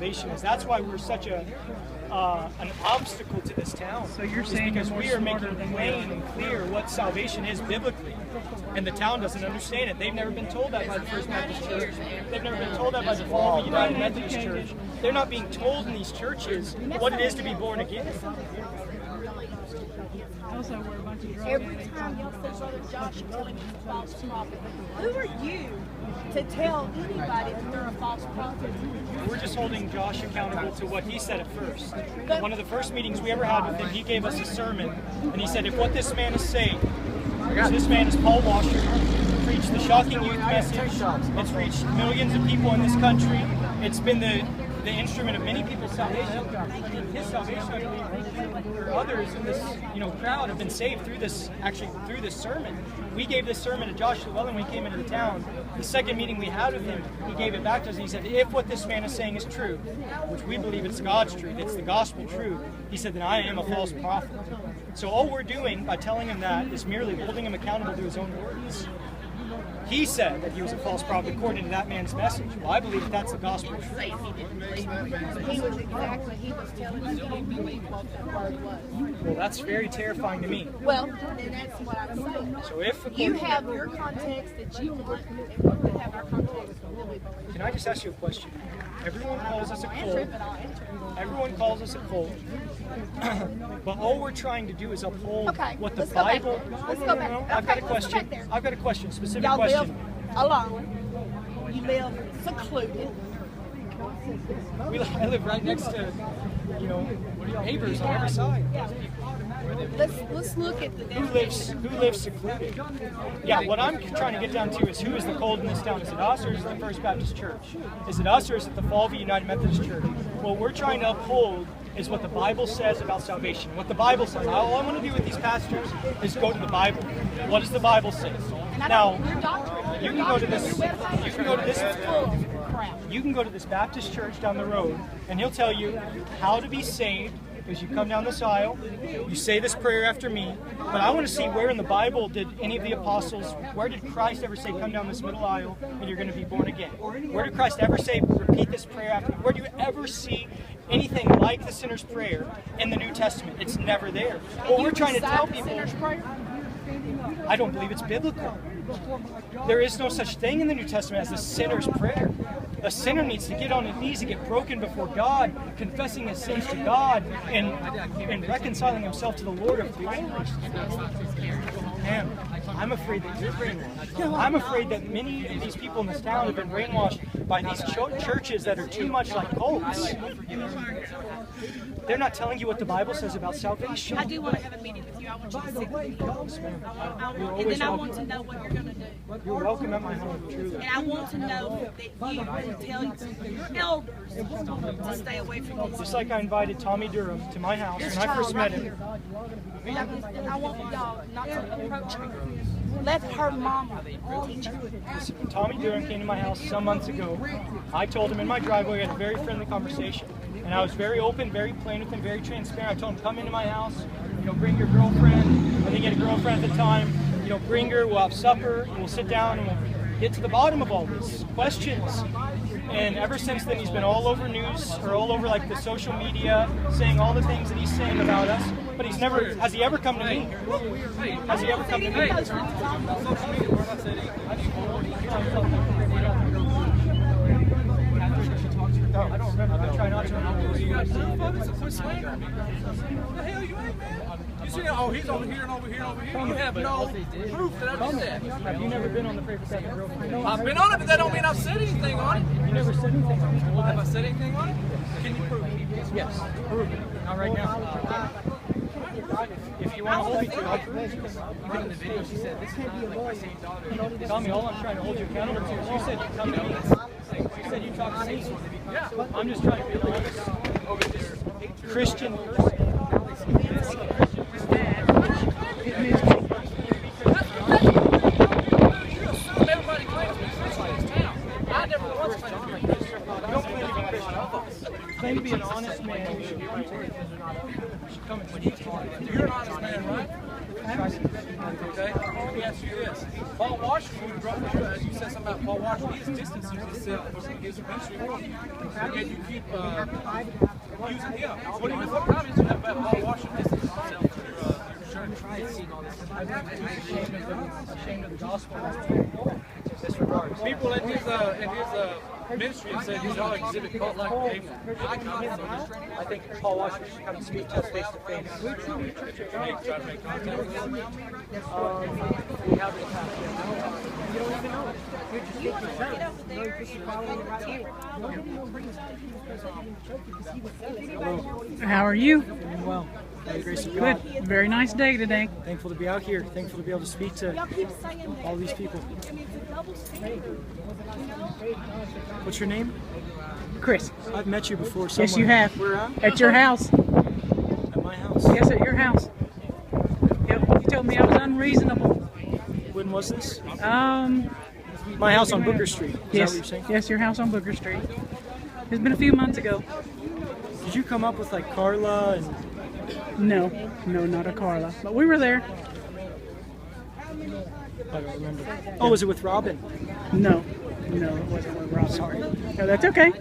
salvation is. That's why we're such an obstacle to this town. So you're saying because we are making plain and clear what salvation is biblically, and the town doesn't understand it. They've never been told that by the First Baptist Church. They've never been told that by the Fall United Methodist Church. They're not being told in these churches what it is to be born again. Also, we're a bunch of Every time y'all say Brother Josh, you're telling me he's a false prophet. Who are you to tell anybody that they're a false prophet? We're just holding Josh accountable to what he said at first. One of the first meetings we ever had with him, he gave us a sermon, and he said, if what this man is saying, this man is Paul Washer, preached the shocking youth message, it's reached millions of people in this country, it's been the instrument of many people's salvation. His salvation, I believe, or others in this crowd have been saved through this sermon. We gave this sermon to Josh Llewellyn when he came into the town. The second meeting we had with him, he gave it back to us and he said, if what this man is saying is true, which we believe it's God's truth, it's the gospel truth, he said, then I am a false prophet. So all we're doing by telling him that is merely holding him accountable to his own words. He said that he was a false prophet according to that man's message. Well, I believe that's the gospel truth. He was telling us he didn't believe what that word was. Well, that's very terrifying to me. Well, and that's what I'm saying. So if You have your context that you want, and we have our context that really believe. Can I just ask you a question? Everyone calls us a I'll answer it, cult. but I'll answer it. Everyone calls us a cult. But all we're trying to do is uphold what the let's go back Bible. there. Let's go back there. I've got a Okay, let's go question. back there. I've got a question. Specific Y'all question. live alone. You live secluded. I live right next to, neighbors on every side. Let's look at the Who lives secluded? Yeah, what I'm trying to get down to is who is the cold in this town? Is it us or is it the First Baptist Church? Is it us or is it the Fallview United Methodist Church? What we're trying to uphold is what the Bible says about salvation. What the Bible says. All I want to do with these pastors is go to the Bible. What does the Bible say? Now, you can go to this. You can go to this. You can go to this Baptist church down the road, and he'll tell you how to be saved. Because you come down this aisle, you say this prayer after me, but I want to see where in the Bible did any of the apostles, where did Christ ever say, come down this middle aisle and you're going to be born again? Where did Christ ever say, repeat this prayer after me? Where do you ever see anything like the sinner's prayer in the New Testament? It's never there. What we're trying to tell people, I don't believe it's biblical. There is no such thing in the New Testament as the sinner's prayer. A sinner needs to get on his knees and get broken before God, confessing his sins to God, and reconciling himself to the Lord of the Lord. Man, I'm afraid that you're brainwashed. I'm afraid that many of these people in this town have been brainwashed by these churches that are too much like cults. They're not telling you what the Bible says about salvation. I do want to have a meeting with you. I want you to sit with me. And then I want to know what you're going to do. You're welcome at my home, truly. And I want to know that you will tell your elders to stay away from these. Just like I invited Tommy Durham to my house when I first met him. And I want y'all not to approach her. Let her mama teach her. Listen, when Tommy Durham came to my house some months ago, I told him in my driveway, we had a very friendly conversation. And I was very open, very plain with him, very transparent. I told him, come into my house, bring your girlfriend. I think he had a girlfriend at the time. Bring her, we'll have supper, we'll sit down and we'll get to the bottom of all these questions. And ever since then, he's been all over news, or all over like the social media, saying all the things that he's saying about us. But he's never, has he ever come to me? Has he ever come to me? I don't remember. I try not to remember. You got proof of it, so quit slandering me. What the hell you ain't, man? You see, oh, he's over here and over here and over here. You have no proof that I did that. Have you never been on the Pray for Second Girlfriend? I've been on it, but that don't mean I've said anything on it. You never said anything on it. Have I said anything on it? Can you prove it? Yes. Prove it. Not right now. If you want to hold me to it, I'll prove it. Even in the video, she said, this can't be a boy. Tommy, all I'm trying to hold you accountable to is you said you come to me. You said you talk to me. Yeah. I'm just trying to be honest. Over there. Christian person. Everybody claims to be Christian in this town. I never once claimed to be Christian. You don't claim to be Christian. Claim to be an honest man. You should come and You're an honest man, right? Okay? Let me ask you this. Paul Washer, you said something about Paul Washer. He has distanced himself from his ministry. And yet you keep using him. What time is it about Paul Washer distancing himself from your church? I'm ashamed of the gospel. Disregards. People in his ministry have said he's all exhibit cult-like behavior. I think Paul Washer should come and speak to us face to face. Try to make contact with him. We have the past. You don't even know it. You just think yourself. Get over there and How are you? Doing well. By the grace of Good. God. Very nice day today. Thankful to be out here. Thankful to be able to speak to y'all keep saying that. all these people. I mean, it's a double standard. You know? What's your name? Chris. I've met you before somewhere. Yes, you have. Where at? At your house. At my house. Yes, at your house. Yep. You told me I was unreasonable. When was this? Um. My house on Booker Street. Is that Yes. what you're saying? Yes, your house on Booker Street. It's been a few months ago. Did you come up with like Carla and No, not a Carla. But we were there. I don't remember. Oh, was it with Robin? No, it wasn't with Rob. Sorry. No, that's okay.